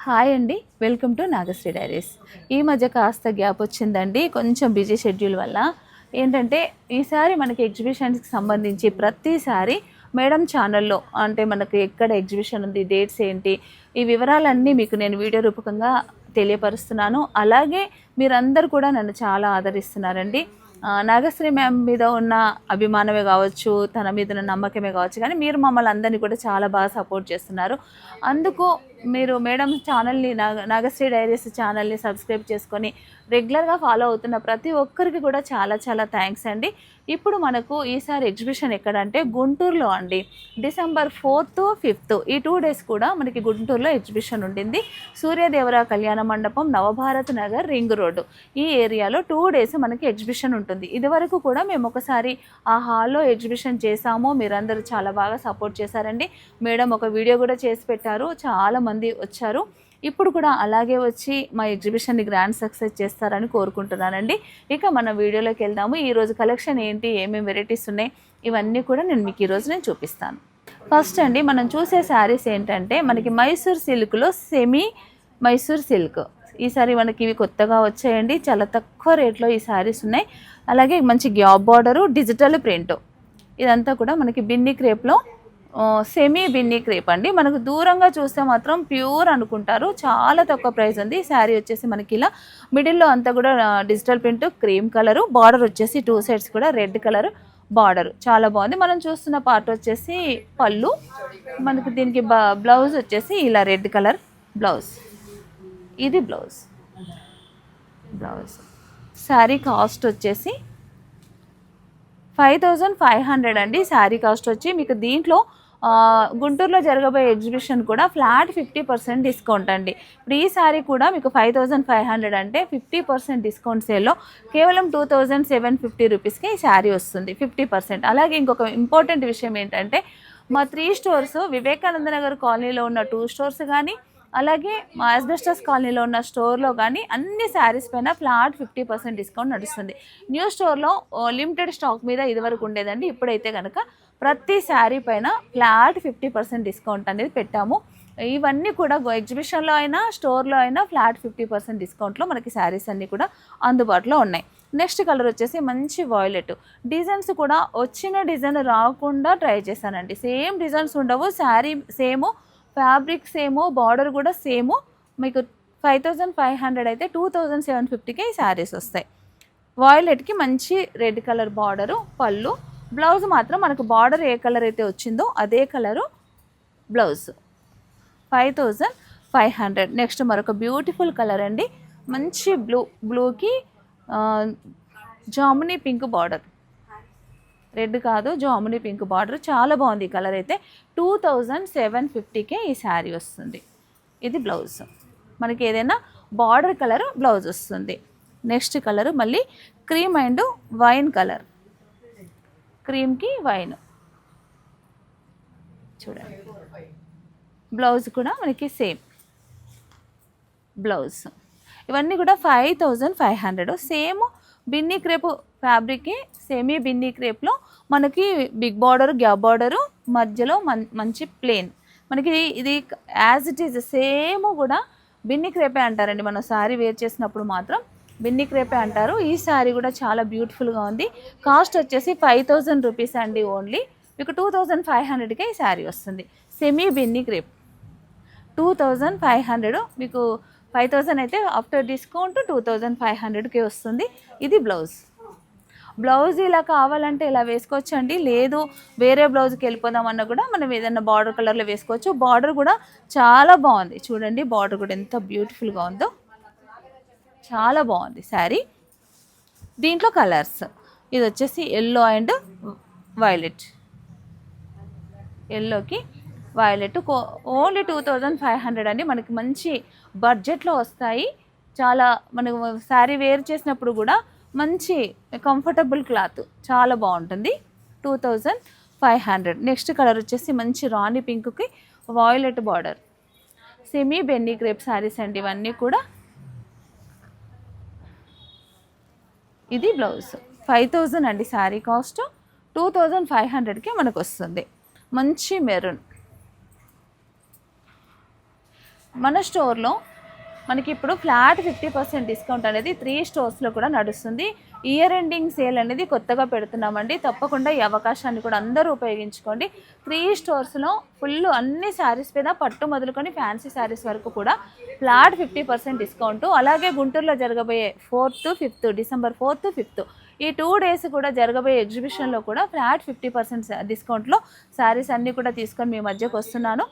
Hi అండి, welcome to Nagasri diaries. ఈ మధ్య కాస్త గ్యాప్ వచ్చిందండి, కొంచెం బిజీ షెడ్యూల్ వల్ల. ఏంటంటే ఈసారి మనకి ఎగ్జిబిషన్స్కి సంబంధించి ప్రతిసారి మేడం ఛానల్లో అంటే మనకి ఎక్కడ ఎగ్జిబిషన్ ఉంది, డేట్స్ ఏంటి, ఈ వివరాలన్నీ మీకు నేను వీడియో రూపకంగా తెలియపరుస్తున్నాను. అలాగే మీరందరూ కూడా నన్ను చాలా ఆదరిస్తున్నారండి. నాగశ్రీ మ్యామ్ మీద ఉన్న అభిమానమే కావచ్చు, తన మీద ఉన్న నమ్మకమే కావచ్చు, కానీ మీరు మమ్మల్ని అందరినీ కూడా చాలా బాగా సపోర్ట్ చేస్తున్నారు. అందుకు మీరు మేడం ఛానల్ని నాగశ్రీ డైరీస్ ఛానల్ని సబ్స్క్రైబ్ చేసుకొని రెగ్యులర్గా ఫాలో అవుతున్న ప్రతి ఒక్కరికి కూడా చాలా చాలా థ్యాంక్స్ అండి. ఇప్పుడు మనకు ఈసారి ఎగ్జిబిషన్ ఎక్కడంటే గుంటూరులో అండి. డిసెంబర్ 4th, 5th ఈ 2 days కూడా మనకి గుంటూరులో ఎగ్జిబిషన్ ఉండింది. సూర్యదేవర కళ్యాణ మండపం, నవభారత్ నగర్, రింగ్ రోడ్డు ఈ ఏరియాలో 2 days మనకి ఎగ్జిబిషన్ ఉంటుంది. ఇదివరకు కూడా మేము ఒకసారి ఆ హాల్లో ఎగ్జిబిషన్ చేసాము. మీరందరూ చాలా బాగా సపోర్ట్ చేశారండి. మేడం ఒక వీడియో కూడా చేసి పెట్టారు, చాలామంది వచ్చారు. ఇప్పుడు కూడా అలాగే వచ్చి మా ఎగ్జిబిషన్ని గ్రాండ్ సక్సెస్ చేస్తారని కోరుకుంటున్నానండి. ఇక మన వీడియోలోకి వెళ్దాము. ఈరోజు కలెక్షన్ ఏంటి, ఏమేమి వెరైటీస్ ఉన్నాయి, ఇవన్నీ కూడా మీకు ఈరోజు నేను చూపిస్తాను. ఫస్ట్ అండి, మనం చూసే శారీస్ ఏంటంటే మనకి మైసూర్ సిల్క్లో సెమీ మైసూర్ సిల్క్. ఈసారి మనకి ఇవి కొత్తగా వచ్చాయండి, చాలా తక్కువ రేట్లో ఈ శారీస్ ఉన్నాయి. అలాగే మంచి గ్యాప్ బార్డరు, డిజిటల్ ప్రింట్, ఇదంతా కూడా మనకి బిన్ని క్రేప్లో సెమీ బిన్నీ క్రేప్ అండి. మనకు దూరంగా చూస్తే మాత్రం ప్యూర్ అనుకుంటారు, చాలా తక్కువ ప్రైస్ ఉంది. శారీ వచ్చేసి మనకి ఇలా మిడిల్లో అంతా కూడా digital print, cream colour, border వచ్చేసి 2 sides కూడా రెడ్ కలర్ బార్డర్, చాలా బాగుంది. మనం చూస్తున్న పార్ట్ వచ్చేసి పళ్ళు, మనకి దీనికి బ్లౌజ్ వచ్చేసి ఇలా రెడ్ కలర్ బ్లౌజ్. ఇది బ్లౌజ్. శారీ కాస్ట్ వచ్చేసి 5500 అండి. శారీ కాస్ట్ వచ్చి మీకు దీంట్లో గుంటూరులో జరగబోయే ఎగ్జిబిషన్ కూడా ఫ్లాట్ 50% డిస్కౌంట్ అండి. ఇప్పుడు ఈ శారీ కూడా మీకు 5500 అంటే 50% డిస్కౌంట్ సేల్లో కేవలం 2750 రూపీస్కి ఈ శారీ వస్తుంది, 50%. అలాగే ఇంకొక ఇంపార్టెంట్ విషయం ఏంటంటే మా 3 stores, వివేకానంద నగర్ కాలనీలో ఉన్న 2 stores కానీ, అలాగే మా ఆస్బెస్టస్ కాలనీలో ఉన్న స్టోర్లో కానీ అన్ని శారీస్ పైన ఫ్లాట్ 50% డిస్కౌంట్ నడుస్తుంది. న్యూ స్టోర్లో లిమిటెడ్ స్టాక్ మీద ఇదివరకు ఉండేదండి. ఇప్పుడైతే కనుక ప్రతి శారీ పైన ఫ్లాట్ 50% డిస్కౌంట్ అనేది పెట్టాము. ఇవన్నీ కూడా ఎగ్జిబిషన్లో అయినా స్టోర్లో అయినా ఫ్లాట్ 50% డిస్కౌంట్లో మనకి శారీస్ అన్నీ కూడా అందుబాటులో ఉన్నాయి. నెక్స్ట్ కలర్ వచ్చేసి మంచి వాయిలెట్. డిజైన్స్ కూడా వచ్చిన డిజైన్ రాకుండా ట్రై చేశానండి. సేమ్ డిజైన్స్ ఉండవు, sari same, fabric same, border కూడా సేము. మీకు 5500 అయితే 2750కి ఈ శారీస్ వస్తాయి. వాయిలెట్కి మంచి రెడ్ కలర్ బార్డరు, పళ్ళు, బ్లౌజ్ మాత్రం మనకు బార్డర్ ఏ కలర్ అయితే వచ్చిందో అదే కలరు బ్లౌజ్. 5500. నెక్స్ట్ మరొక బ్యూటిఫుల్ కలర్ అండి, మంచి బ్లూకి జామునీ పింక్ బార్డర్, రెడ్ కాదు జామునీ పింక్ బార్డర్, చాలా బాగుంది ఈ కలర్ అయితే. 2750కే ఈ శారీ వస్తుంది. ఇది బ్లౌజ్, మనకి ఏదైనా బార్డర్ కలర్ బ్లౌజ్ వస్తుంది. నెక్స్ట్ కలర్ మళ్ళీ క్రీమ్ అండ్ వైన్ కలర్, క్రీమ్కి వైన్ చూడండి. బ్లౌజ్ కూడా మనకి సేమ్ బ్లౌజ్. ఇవన్నీ కూడా 5500. సేమ్ బిన్నీ క్రేప్ ఫ్యాబ్రిక్కి సెమీ బిన్నీ క్రేప్లో మనకి బిగ్ బార్డర్, గ్యాప్ బార్డరు, మధ్యలో మంచి ప్లేన్. మనకి ఇది యాజ్ ఇట్ ఈజ్ సేమ్ కూడా బిన్నీ క్రేపే అంటారండి. మనం శారీ వేర్ చేసినప్పుడు మాత్రం బిన్నీ క్రేపే అంటారు. ఈ శారీ కూడా చాలా బ్యూటిఫుల్గా ఉంది. కాస్ట్ వచ్చేసి 5000 రూపీస్ అండి ఓన్లీ. మీకు 2500కే ఈ శారీ వస్తుంది. సెమీ బిన్నీ క్రేప్ 2500, మీకు 5000 అయితే ఆఫ్టర్ డిస్కౌంట్ 2500కే వస్తుంది. ఇది బ్లౌజ్ ఇలా కావాలంటే ఇలా వేసుకోవచ్చు అండి, లేదు వేరే బ్లౌజ్కి వెళ్ళిపోదామన్నా కూడా మనం ఏదైనా బార్డర్ కలర్లో వేసుకోవచ్చు. బార్డర్ కూడా చాలా బాగుంది చూడండి, బార్డర్ కూడా ఎంత బ్యూటిఫుల్గా ఉందో, చాలా బాగుంది శారీ. దీంట్లో కలర్స్ ఇది వచ్చేసి ఎల్లో అండ్ వైలెట్, ఎల్లోకి వైలెట్. ఓన్లీ 2500 అండి. మనకి మంచి బడ్జెట్లో వస్తాయి. చాలా మనకు శారీ వేర్ చేసినప్పుడు కూడా మంచి కంఫర్టబుల్ క్లాత్, చాలా బాగుంటుంది. 2500. నెక్స్ట్ కలర్ వచ్చేసి మంచి రాణి పింక్కి violet border, semi Benny crepe saris అండి ఇవన్నీ కూడా. ఇది బ్లౌజ్. 5000 అండి శారీ కాస్ట్, 2500కి మనకు వస్తుంది. మంచి మెరూన్. మన స్టోర్లో మనకి ఇప్పుడు ఫ్లాట్ 50% డిస్కౌంట్ అనేది 3 స్టోర్స్లో కూడా నడుస్తుంది. ఇయర్ ఎండింగ్ సేల్ అనేది కొత్తగా పెడుతున్నామండి. తప్పకుండా ఈ అవకాశాన్ని కూడా అందరూ ఉపయోగించుకోండి. 3 స్టోర్స్లో ఫుల్ అన్ని శారీస్ మీద పట్టు మొదలుకొని ఫ్యాన్సీ శారీస్ వరకు కూడా ఫ్లాట్ 50% డిస్కౌంట్. అలాగే గుంటూరులో జరగబోయే 4th, 5th December 4th, 5th ఈ 2 డేస్ కూడా జరగబోయే ఎగ్జిబిషన్లో కూడా ఫ్లాట్ 50% డిస్కౌంట్లో శారీస్ అన్నీ కూడా తీసుకొని మీ మధ్యకు వస్తున్నాను.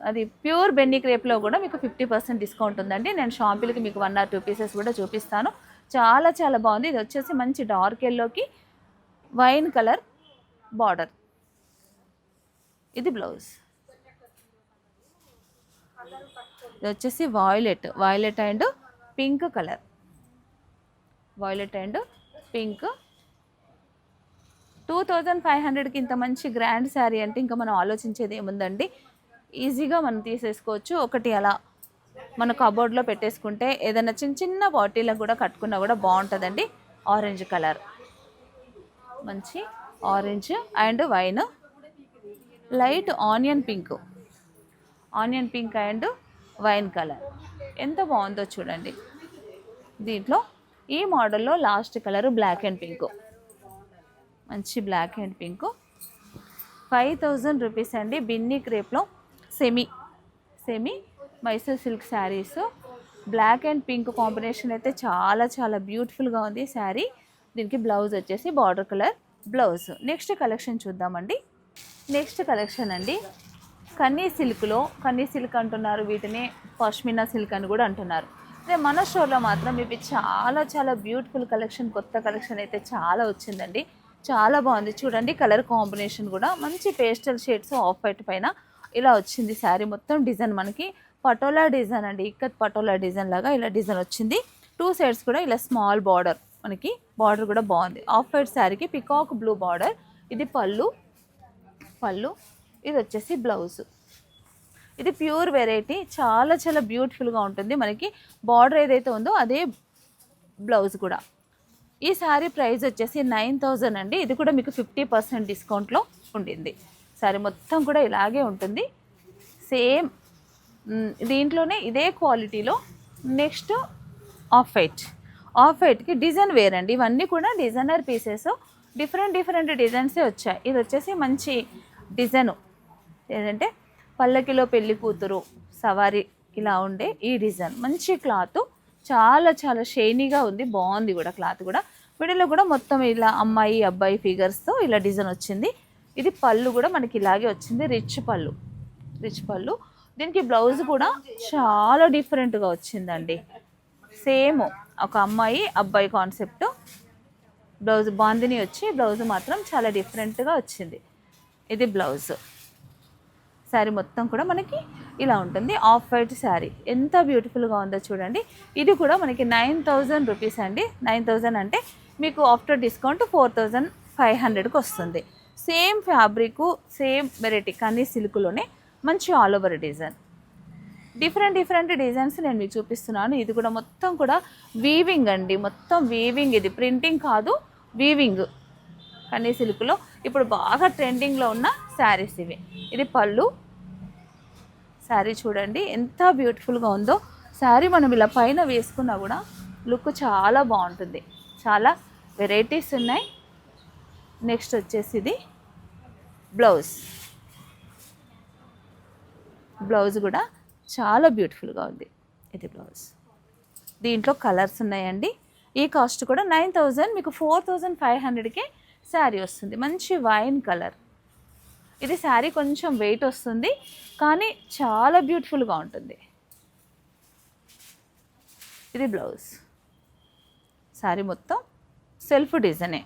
అది ప్యూర్ బెన్నీ క్రేప్లో కూడా మీకు 50% డిస్కౌంట్ ఉందండి. నేను షాంపిల్కి మీకు 1 or 2 పీసెస్ కూడా చూపిస్తాను. చాలా చాలా బాగుంది. ఇది వచ్చేసి మంచి డార్క్ ఎల్లోకి వైన్ కలర్ బార్డర్. ఇది బ్లౌజ్. ఇది వచ్చేసి violet and pink colour. Violet and pink. 2500కి ఇంత మంచి గ్రాండ్ శారీ అంటే ఇంకా మనం ఆలోచించేది ఏముందండి. ఈజీగా మనం తీసేసుకోవచ్చు. ఒకటి అలా మన కబోర్డ్లో పెట్టేసుకుంటే ఏదైనా చిన్న చిన్న బాటిల్లకు కూడా కట్టుకున్నా కూడా బాగుంటుందండి. ఆరెంజ్ కలర్, మంచి orange and wine, light onion pink and wine colour ఎంత బాగుందో చూడండి. దీంట్లో ఈ మోడల్లో last colour black and pink, మంచి బ్లాక్ అండ్ పింక్. 5000 రూపీస్ అండి. బిన్నీ క్రేప్లో semi Mysore silk saris. Black and pink combination అయితే చాలా చాలా బ్యూటిఫుల్గా ఉంది శారీ. దీనికి బ్లౌజ్ వచ్చేసి border colour blouse. Next collection చూద్దామండి. నెక్స్ట్ కలెక్షన్ అండి కన్నీ సిల్క్ అంటున్నారు, వీటిని పష్మినా సిల్క్ అని కూడా అంటున్నారు. అదే మన స్టోర్లో మాత్రం ఇవి చాలా చాలా బ్యూటిఫుల్ కలెక్షన్, కొత్త కలెక్షన్ అయితే చాలా వచ్చిందండి. చాలా బాగుంది చూడండి. కలర్ కాంబినేషన్ కూడా మంచి పేస్టల్ షేడ్స్ ఆఫ్ వైట్ పైన ఇలా వచ్చింది. శారీ మొత్తం డిజైన్ మనకి పటోలా డిజైన్ అండి, ఇక్కత్ పటోలా డిజైన్ లాగా ఇలా డిజైన్ వచ్చింది. 2 సైడ్స్ కూడా ఇలా స్మాల్ బార్డర్, మనకి బార్డర్ కూడా బాగుంది. ఆఫ్ వైట్ శారీకి పికాక్ బ్లూ బార్డర్. ఇది పళ్ళు. ఇది వచ్చేసి బ్లౌజ్. ఇది ప్యూర్ వెరైటీ, చాలా చాలా బ్యూటిఫుల్గా ఉంటుంది. మనకి బార్డర్ ఏదైతే ఉందో అదే బ్లౌజ్ కూడా. ఈ శారీ ప్రైస్ వచ్చేసి 9000 అండి. ఇది కూడా మీకు 50% డిస్కౌంట్లో ఉండింది. శారీ మొత్తం కూడా ఇలాగే ఉంటుంది. సేమ్ దీంట్లోనే ఇదే క్వాలిటీలో నెక్స్ట్ ఆఫ్ వైట్కి డిజైన్ వేరండి. ఇవన్నీ కూడా డిజైనర్ పీసెస్, డిఫరెంట్ డిజైన్సే వచ్చాయి. ఇది వచ్చేసి మంచి డిజైను ఏంటంటే పల్లకిలో పెళ్లి కూతురు సవారీ ఇలా ఉండే ఈ డిజైన్. మంచి క్లాత్, చాలా చాలా షైనీగా ఉంది, బాగుంది కూడా క్లాత్ కూడా. వీడియోలో కూడా మొత్తం ఇలా అమ్మాయి అబ్బాయి ఫిగర్స్తో ఇలా డిజైన్ వచ్చింది. ఇది పళ్ళు కూడా మనకి ఇలాగే వచ్చింది, రిచ్ పళ్ళు. దీనికి బ్లౌజ్ కూడా చాలా డిఫరెంట్గా వచ్చిందండి. సేమ్ ఒక అమ్మాయి అబ్బాయి కాన్సెప్ట్. బ్లౌజ్ బాందిని వచ్చి బ్లౌజ్ మాత్రం చాలా డిఫరెంట్గా వచ్చింది. ఇది బ్లౌజ్. శారీ మొత్తం కూడా మనకి ఇలా ఉంటుంది. ఆఫ్ వైట్ శారీ ఎంత బ్యూటిఫుల్గా ఉందో చూడండి. ఇది కూడా మనకి 9000 రూపీస్ అండి. 9000 అంటే మీకు ఆఫ్టర్ డిస్కౌంట్ 4500కి వస్తుంది. సేమ్ ఫ్యాబ్రిక్, సేమ్ వెరైటీ కానీ సిల్క్లోనే మంచి all over design. Different designs నేను మీకు చూపిస్తున్నాను. ఇది కూడా మొత్తం కూడా వీవింగ్ అండి, మొత్తం వీవింగ్. ఇది ప్రింటింగ్ కాదు, వీవింగ్. కన్నీ సిల్క్లో ఇప్పుడు బాగా ట్రెండింగ్లో ఉన్న శారీస్ ఇవి. ఇది పళ్ళు. శారీ చూడండి ఎంత బ్యూటిఫుల్గా ఉందో. శారీ మనం ఇలా పైన వేసుకున్నా కూడా లుక్ చాలా బాగుంటుంది. చాలా వెరైటీస్ ఉన్నాయి. నెక్స్ట్ వచ్చేసి ఇది బ్లౌజ్ కూడా చాలా బ్యూటిఫుల్గా ఉంది. ఇది బ్లౌజ్. దీంట్లో కలర్స్ ఉన్నాయండి. ఈ కాస్ట్ కూడా 9000, మీకు 4500కే శారీ వస్తుంది. మంచి వైన్ కలర్. ఇది శారీ కొంచెం వెయిట్ వస్తుంది కానీ చాలా బ్యూటిఫుల్గా ఉంటుంది. ఇది బ్లౌజ్. శారీ మొత్తం సెల్ఫ్ డిజైనే.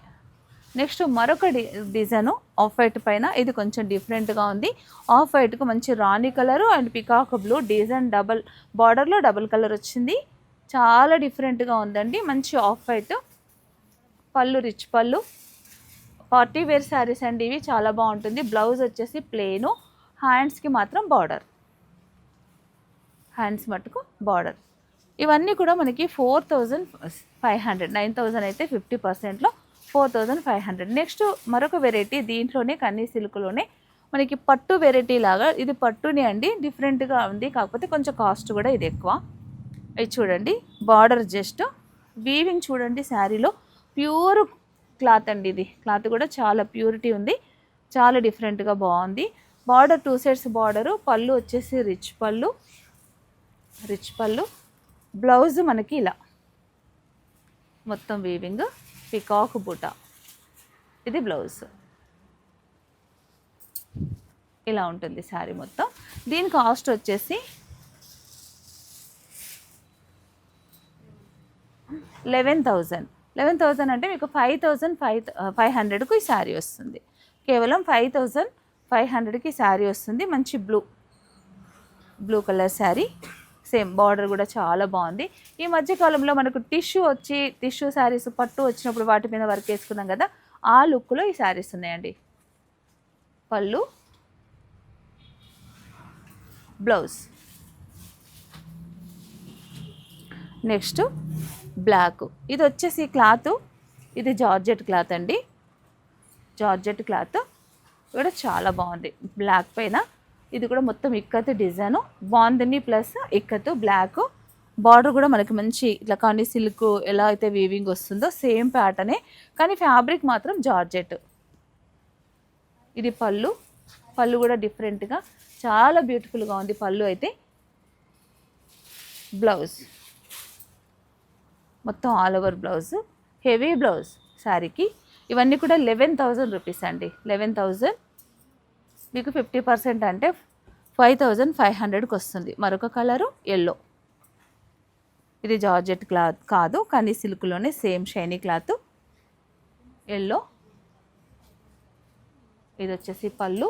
నెక్స్ట్ మరొక డిజైను ఆఫ్ వైట్ పైన. ఇది కొంచెం డిఫరెంట్గా ఉంది. ఆఫ్ వైట్కు మంచి రాణి colour and peacock blue design, double బార్డర్లో డబల్ కలర్ వచ్చింది. చాలా డిఫరెంట్గా ఉందండి. మంచి ఆఫ్ వైట్ పళ్ళు, రిచ్ పళ్ళు. పార్టీ వేర్ శారీస్ అండి ఇవి, చాలా బాగుంటుంది. బ్లౌజ్ వచ్చేసి ప్లెయిను, హ్యాండ్స్కి మాత్రం బార్డర్, హ్యాండ్స్ మట్టుకు బార్డర్. ఇవన్నీ కూడా మనకి 4500. 9000 అయితే 50%లో 4500. నెక్స్ట్ మరొక వెరైటీ, దీంట్లోనే కన్నీ సిల్క్లోనే మనకి పట్టు వెరైటీ లాగా, ఇది పట్టునే అండి, డిఫరెంట్గా ఉంది, కాకపోతే కొంచెం కాస్ట్ కూడా ఇది ఎక్కువ. ఇది చూడండి బార్డర్ జస్ట్ వీవింగ్ చూడండి, శారీలో ప్యూర్ క్లాత్ అండి, ఇది క్లాత్ కూడా చాలా ప్యూరిటీ ఉంది, చాలా డిఫరెంట్గా బాగుంది. బార్డర్ 2 సైడ్స్ బార్డరు, పళ్ళు వచ్చేసి రిచ్ పళ్ళు, బ్లౌజ్ మనకి ఇలా మొత్తం వీవింగ్, పికాక్ బూటా, ఇది బ్లౌజ్. ఇలా ఉంటుంది శారీ మొత్తం. దీని కాస్ట్ వచ్చేసి 11,000 అంటే మీకు 5,500కు ఈ శారీ వస్తుంది. కేవలం 5,500కి శారీ వస్తుంది. మంచి blue colour sari, same border కూడా చాలా బాగుంది. ఈ మధ్యకాలంలో మనకు టిష్యూ శారీస్ పట్టు వచ్చినప్పుడు వాటి మీద వర్క్ వేసుకున్నాం కదా, ఆ లుక్లో ఈ శారీస్ ఉన్నాయండి. పళ్ళు, బ్లౌజ్. నెక్స్ట్ బ్లాక్, ఇది వచ్చేసి క్లాత్, ఇది జార్జెట్ క్లాత్ అండి, జార్జెట్ క్లాత్ కూడా చాలా బాగుంది. బ్లాక్ పైన ఇది కూడా మొత్తం ఇక్కత్ డిజైను బాగుందండి, ప్లస్ ఇక్కత్ బ్లాక్ బార్డర్ కూడా మనకి మంచి ఇట్లా కానీ సిల్క్ ఎలా అయితే వీవింగ్ వస్తుందో సేమ్ ప్యాటర్నే, కానీ ఫ్యాబ్రిక్ మాత్రం జార్జెట్. ఇది పళ్ళు కూడా డిఫరెంట్గా చాలా బ్యూటిఫుల్గా ఉంది పళ్ళు అయితే. బ్లౌజ్ మొత్తం all over blouse, heavy blouse శారీకి. ఇవన్నీ కూడా 11,000 రూపీస్ అండి. 11,000 మీకు 50% అంటే 5,500కి వస్తుంది. మరొక కలరు ఎల్లో, ఇది జార్జెట్ క్లాత్ కాదు కానీ సిల్క్లోనే సేమ్ షైనీ క్లాత్, ఎల్లో. ఇది వచ్చేసి పళ్ళు,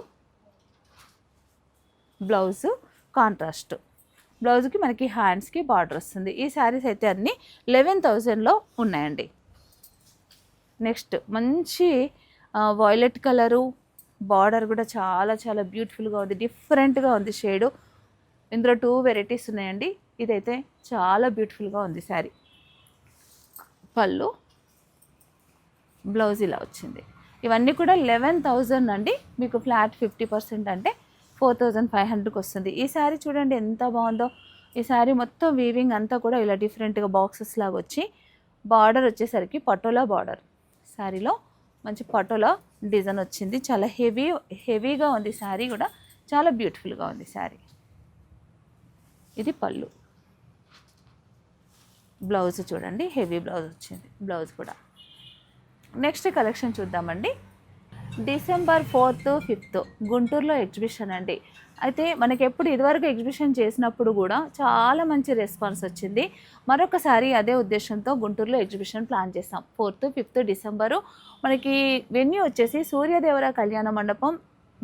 బ్లౌజు కాంట్రాస్ట్, బ్లౌజ్కి మనకి హ్యాండ్స్కి బార్డర్ వస్తుంది. ఈ శారీస్ అయితే అన్నీ 11,000లో ఉన్నాయండి. నెక్స్ట్ మంచి వాయిలెట్ కలరు, బార్డర్ కూడా చాలా చాలా బ్యూటిఫుల్గా ఉంది, డిఫరెంట్గా ఉంది షేడు. ఇందులో 2 వెరైటీస్ ఉన్నాయండి. ఇదైతే చాలా బ్యూటిఫుల్గా ఉంది శారీ. పళ్ళు, బ్లౌజ్ ఇలా వచ్చింది. ఇవన్నీ కూడా 11,000 అండి. మీకు ఫ్లాట్ 50% అంటే 4,500కి వస్తుంది. ఈ శారీ చూడండి ఎంత బాగుందో. ఈ శారీ మొత్తం వీవింగ్ అంతా కూడా ఇలా డిఫరెంట్గా బాక్సెస్ లాగా వచ్చి, బార్డర్ వచ్చేసరికి పటోలా బార్డర్, శారీలో మంచి పటోలా డిజైన్ వచ్చింది. చాలా హెవీగా ఉంది శారీ కూడా, చాలా బ్యూటిఫుల్గా ఉంది శారీ. ఇది పళ్ళు, బ్లౌజ్ చూడండి హెవీ బ్లౌజ్ వచ్చింది, బ్లౌజ్ కూడా. నెక్స్ట్ కలెక్షన్ చూద్దామండి. December 4th, 5th గుంటూరులో ఎగ్జిబిషన్ అండి. అయితే మనకి ఎప్పుడు ఇదివరకు ఎగ్జిబిషన్ చేసినప్పుడు కూడా చాలా మంచి రెస్పాన్స్ వచ్చింది. మరొకసారి అదే ఉద్దేశంతో గుంటూరులో ఎగ్జిబిషన్ ప్లాన్ చేస్తాం. 4th, 5th December. మనకి వెన్యూ వచ్చేసి సూర్యదేవర కళ్యాణ మండపం,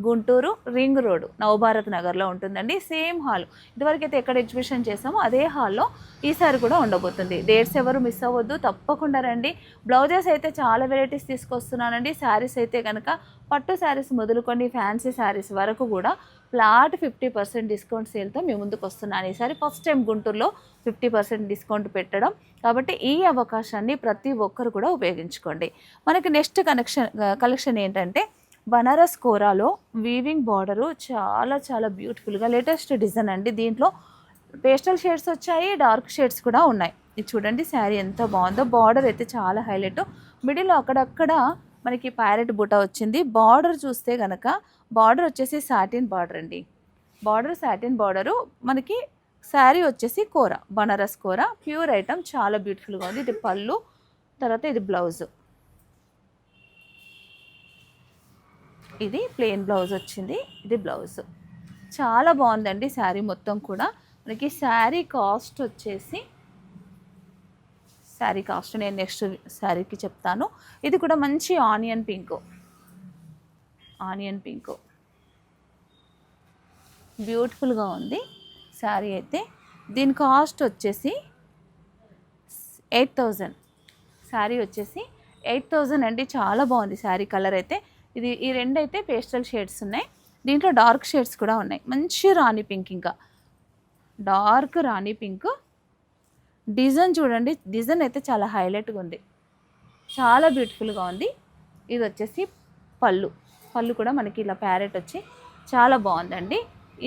గుంటూరు రింగ్ రోడ్, నవభారత్ నగర్లో ఉంటుందండి. సేమ్ హాల్, ఇదివరకైతే ఎక్కడ ఎగ్జిబిషన్ చేసామో అదే హాల్లో ఈసారి కూడా ఉండబోతుంది. డేట్స్ ఎవరు మిస్ అవ్వద్దు, తప్పకుండా రండి. బ్లౌజెస్ అయితే చాలా వెరైటీస్ తీసుకొస్తున్నానండి. శారీస్ అయితే కనుక పట్టు శారీస్ మొదలుకొని ఫ్యాన్సీ శారీస్ వరకు కూడా ఫ్లాట్ 50% డిస్కౌంట్ సేల్తో మీ ముందుకు వస్తున్నాను. ఈసారి ఫస్ట్ టైం గుంటూరులో 50% డిస్కౌంట్ పెట్టడం కాబట్టి ఈ అవకాశాన్ని ప్రతి ఒక్కరు కూడా ఉపయోగించుకోండి. మనకి నెక్స్ట్ కలెక్షన్ ఏంటంటే బనారస్ కోరాలో వీవింగ్ బార్డరు చాలా చాలా బ్యూటిఫుల్గా లేటెస్ట్ డిజైన్ అండి. దీంట్లో పేస్టల్ షేడ్స్ వచ్చాయి, డార్క్ షేడ్స్ కూడా ఉన్నాయి. ఇది చూడండి శారీ ఎంత బాగుందో. బార్డర్ అయితే చాలా హైలైట్, మిడిల్లో అక్కడక్కడ మనకి ప్యారెట్ బూటా వచ్చింది. బార్డర్ చూస్తే కనుక బార్డర్ వచ్చేసి సాటిన్ బార్డర్ అండి. బార్డర్ సాటిన్ బార్డరు, మనకి శారీ వచ్చేసి కోర, బనారస్ కోర ప్యూర్ ఐటమ్, చాలా బ్యూటిఫుల్గా ఉంది. ఇది పళ్ళు, తర్వాత ఇది బ్లౌజ్. ఇది ప్లెయిన్ బ్లౌజ్ వచ్చింది, ఇది బ్లౌజ్. చాలా బాగుందండి శారీ మొత్తం కూడా. మనకి శారీ కాస్ట్ వచ్చేసి, శారీ కాస్ట్ నేను నెక్స్ట్ శారీకి చెప్తాను. ఇది కూడా మంచి ఆనియన్ పింక్ బ్యూటిఫుల్గా ఉంది శారీ అయితే. దీని కాస్ట్ వచ్చేసి 8,000. శారీ వచ్చేసి 8,000 అండి. చాలా బాగుంది శారీ కలర్ అయితే. ఈ రెండు అయితే పేస్టల్ షేడ్స్ ఉన్నాయి, దీంట్లో డార్క్ షేడ్స్ కూడా ఉన్నాయి. మంచి రాణి పింక్, ఇంకా డార్క్ రాణి పింక్. డిజైన్ చూడండి, డిజైన్ అయితే చాలా హైలైట్గా ఉంది, చాలా బ్యూటిఫుల్గా ఉంది. ఇది వచ్చేసి పళ్ళు, పళ్ళు కూడా మనకి ఇలా ప్యారెట్ వచ్చి చాలా బాగుందండి.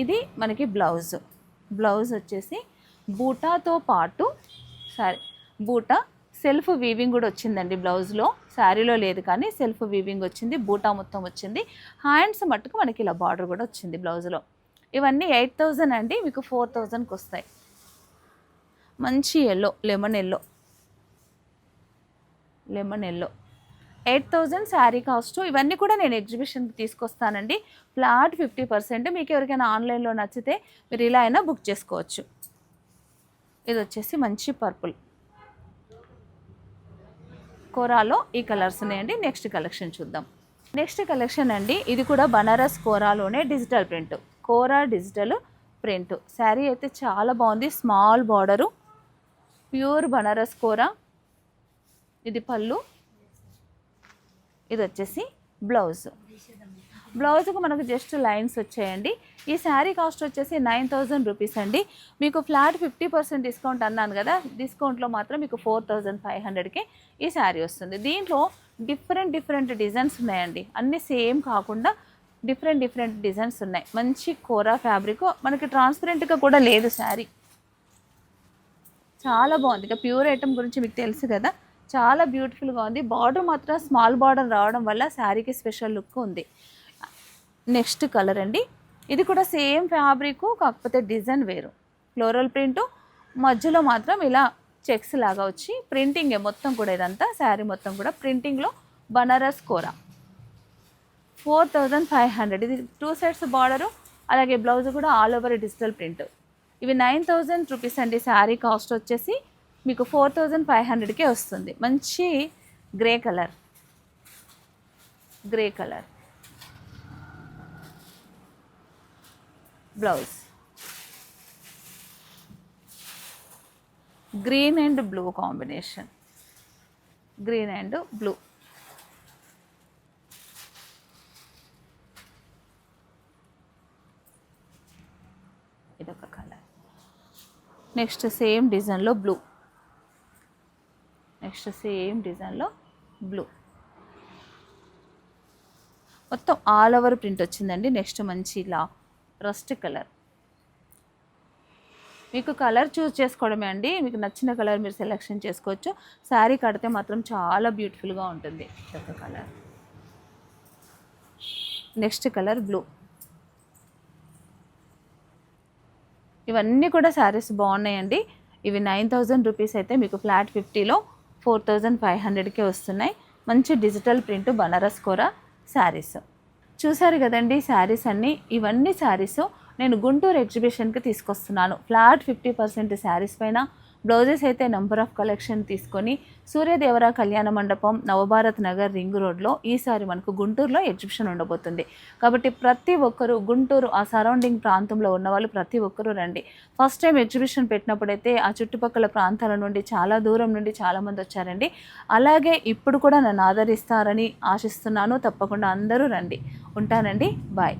ఇది మనకి బ్లౌజ్ వచ్చేసి బూటాతో పాటు బూటా సెల్ఫ్ వీవింగ్ కూడా వచ్చిందండి బ్లౌజ్లో. శారీలో లేదు కానీ సెల్ఫ్ వీవింగ్ వచ్చింది, బూటా మొత్తం వచ్చింది. హ్యాండ్స్ మట్టుకు మనకి ఇలా బార్డర్ కూడా వచ్చింది బ్లౌజ్లో. ఇవన్నీ 8000 అండి, మీకు 4000కి వస్తాయి. మంచి yellow, lemon yellow 8000 sari cost. ఇవన్నీ కూడా నేను ఎగ్జిబిషన్కి తీసుకొస్తానండి. ఫ్లాట్ 50%. మీకు ఎవరికైనా ఆన్లైన్లో నచ్చితే మీరు ఇలా అయినా బుక్ చేసుకోవచ్చు. ఇది వచ్చేసి మంచి పర్పుల్ కోరాలో ఈ కలర్స్ ఉన్నాయండి. నెక్స్ట్ కలెక్షన్ చూద్దాం. నెక్స్ట్ కలెక్షన్ అండి, ఇది కూడా బనారస్ కోరాలోనే డిజిటల్ ప్రింట్, కోరా డిజిటల్ ప్రింట్ శారీ అయితే చాలా బాగుంది. స్మాల్ బార్డరు, ప్యూర్ బనారస్ కోరా. ఇది పళ్ళు, ఇది వచ్చేసి బ్లౌజ్కు మనకు జస్ట్ లైన్స్ వచ్చాయండి. ఈ శారీ కాస్ట్ వచ్చేసి 9000 రూపీస్ అండి. మీకు ఫ్లాట్ 50% డిస్కౌంట్ అన్నాను కదా, డిస్కౌంట్లో మాత్రం మీకు 4500కే ఈ శారీ వస్తుంది. దీంట్లో డిఫరెంట్ డిజైన్స్ ఉన్నాయండి. అన్నీ సేమ్ కాకుండా డిఫరెంట్ డిజైన్స్ ఉన్నాయి. మంచి కోరా ఫ్యాబ్రిక్, మనకి ట్రాన్స్పరెంట్గా కూడా లేదు శారీ. చాలా బాగుంది. ఇక ప్యూర్ ఐటమ్ గురించి మీకు తెలుసు కదా, చాలా బ్యూటిఫుల్గా ఉంది. బార్డర్ మాత్రం స్మాల్ బార్డర్ రావడం వల్ల శారీకి స్పెషల్ లుక్ ఉంది. నెక్స్ట్ కలర్ అండి, ఇది కూడా సేమ్ ఫ్యాబ్రిక్ కాకపోతే డిజైన్ వేరు. ఫ్లోరల్ ప్రింట్, మధ్యలో మాత్రం ఇలా చెక్స్ లాగా వచ్చి ప్రింటింగ్ మొత్తం కూడా, ఇదంతా శారీ మొత్తం కూడా ప్రింటింగ్లో బనారస్ కోరా. 4500. ఇది 2 సైడ్స్ బార్డరు, అలాగే బ్లౌజ్ కూడా ఆల్ ఓవర్ డిజిటల్ ప్రింట్. ఇవి 9000 రూపీస్ అండి. శారీ కాస్ట్ వచ్చేసి మీకు 4500కే వస్తుంది. మంచి grey colour blouse, green and blue combination, green and blue. ఇదొక కలర్. నెక్స్ట్ సేమ్ డిజైన్లో బ్లూ, మొత్తం ఆల్ ఓవర్ ప్రింట్ వచ్చిందండి. నెక్స్ట్ మంచి ఇలా రస్ట్ కలర్. మీకు కలర్ చూస్ చేసుకోవడమే అండి, మీకు నచ్చిన కలర్ మీరు సెలెక్షన్ చేసుకోవచ్చు. శారీ కడితే మాత్రం చాలా బ్యూటిఫుల్గా ఉంటుంది. ఒక కలర్. Next colour blue. ఇవన్నీ కూడా శారీస్ బాగున్నాయండి. ఇవి 9000 రూపీస్ అయితే మీకు ఫ్లాట్ 50లో 4500కే వస్తున్నాయి. మంచి డిజిటల్ ప్రింట్ బనారస్ కోరా శారీస్. చూసారు కదండి శారీస్ అన్నీ. ఇవన్నీ శారీస్ నేను గుంటూరు ఎగ్జిబిషన్కి తీసుకొస్తున్నాను. ఫ్లాట్ 50% శారీస్ పైన. బ్లౌజెస్ అయితే నెంబర్ ఆఫ్ కలెక్షన్ తీసుకొని సూర్యదేవర కళ్యాణ మండపం, నవభారత్ నగర్, రింగ్ రోడ్లో ఈసారి మనకు గుంటూరులో ఎగ్జిబిషన్ ఉండబోతుంది. కాబట్టి ప్రతి ఒక్కరూ గుంటూరు ఆ సరౌండింగ్ ప్రాంతంలో ఉన్నవాళ్ళు ప్రతి ఒక్కరూ రండి. ఫస్ట్ టైం ఎగ్జిబిషన్ పెట్టినప్పుడైతే ఆ చుట్టుపక్కల ప్రాంతాల నుండి చాలా దూరం నుండి చాలామంది వచ్చారండి. అలాగే ఇప్పుడు కూడా నన్ను ఆదరిస్తారని ఆశిస్తున్నాను. తప్పకుండా అందరూ రండి. ఉంటానండి. బాయ్.